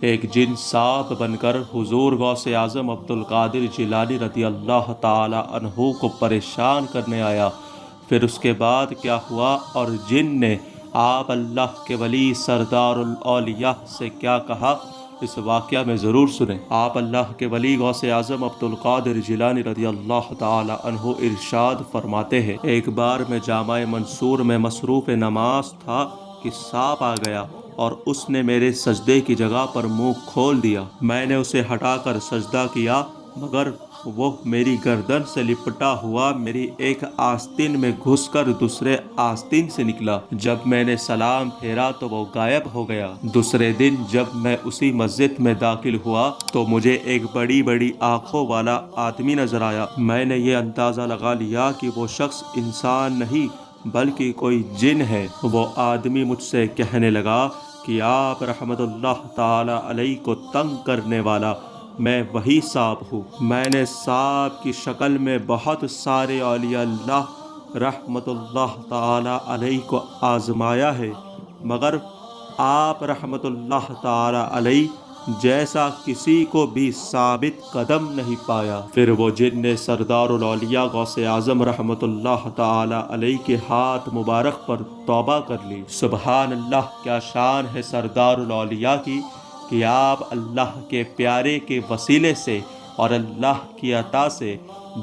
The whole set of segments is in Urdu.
ایک جن سانپ بن کر حضور غوث اعظم عبدالقادر جیلانی رضی اللہ تعالی عنہ کو پریشان کرنے آیا۔ پھر اس کے بعد کیا ہوا اور جن نے آپ اللہ کے ولی سردار الاولیاء سے کیا کہا، اس واقعہ میں ضرور سنیں۔ آپ اللہ کے ولی غوث اعظم عبدالقادر جیلانی رضی اللہ تعالی عنہ ارشاد فرماتے ہیں، ایک بار میں جامع منصور میں مصروف نماز تھا کہ سانپ آ گیا اور اس نے میرے سجدے کی جگہ پر منہ کھول دیا۔ میں نے اسے ہٹا کر سجدہ کیا، مگر وہ میری گردن سے لپٹا ہوا میری ایک آستین میں گھس کر دوسرے آستین سے نکلا۔ جب میں نے سلام پھیرا تو وہ غائب ہو گیا۔ دوسرے دن جب میں اسی مسجد میں داخل ہوا تو مجھے ایک بڑی بڑی آنکھوں والا آدمی نظر آیا۔ میں نے یہ اندازہ لگا لیا کہ وہ شخص انسان نہیں بلکہ کوئی جن ہے۔ وہ آدمی مجھ سے کہنے لگا کہ آپ رحمت اللہ تعالی علیہ کو تنگ کرنے والا، میں وہی سانپ ہوں۔ میں نے سانپ کی شکل میں بہت سارے اولیاء اللہ رحمت اللہ تعالی علیہ کو آزمایا ہے، مگر آپ رحمت اللہ تعالی علیہ جیسا کسی کو بھی ثابت قدم نہیں پایا۔ پھر وہ جن نے سردار الاولیاء غوث اعظم رحمت اللہ تعالی علیہ کے ہاتھ مبارک پر توبہ کر لی۔ سبحان اللہ، کیا شان ہے سردار الاولیاء کی کہ آپ اللہ کے پیارے کے وسیلے سے اور اللہ کی عطا سے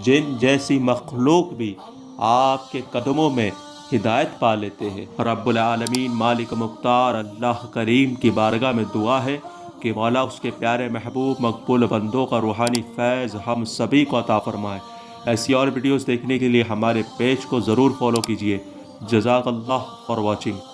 جن جیسی مخلوق بھی آپ کے قدموں میں ہدایت پا لیتے ہیں۔ رب العالمین مالک مختار اللہ کریم کی بارگاہ میں دعا ہے کہ مولا اس کے پیارے محبوب مقبول بندوں کا روحانی فیض ہم سبھی کو عطا فرمائے۔ ایسی اور ویڈیوز دیکھنے کے لیے ہمارے پیج کو ضرور فالو کیجیے۔ جزاک اللہ فار واچنگ۔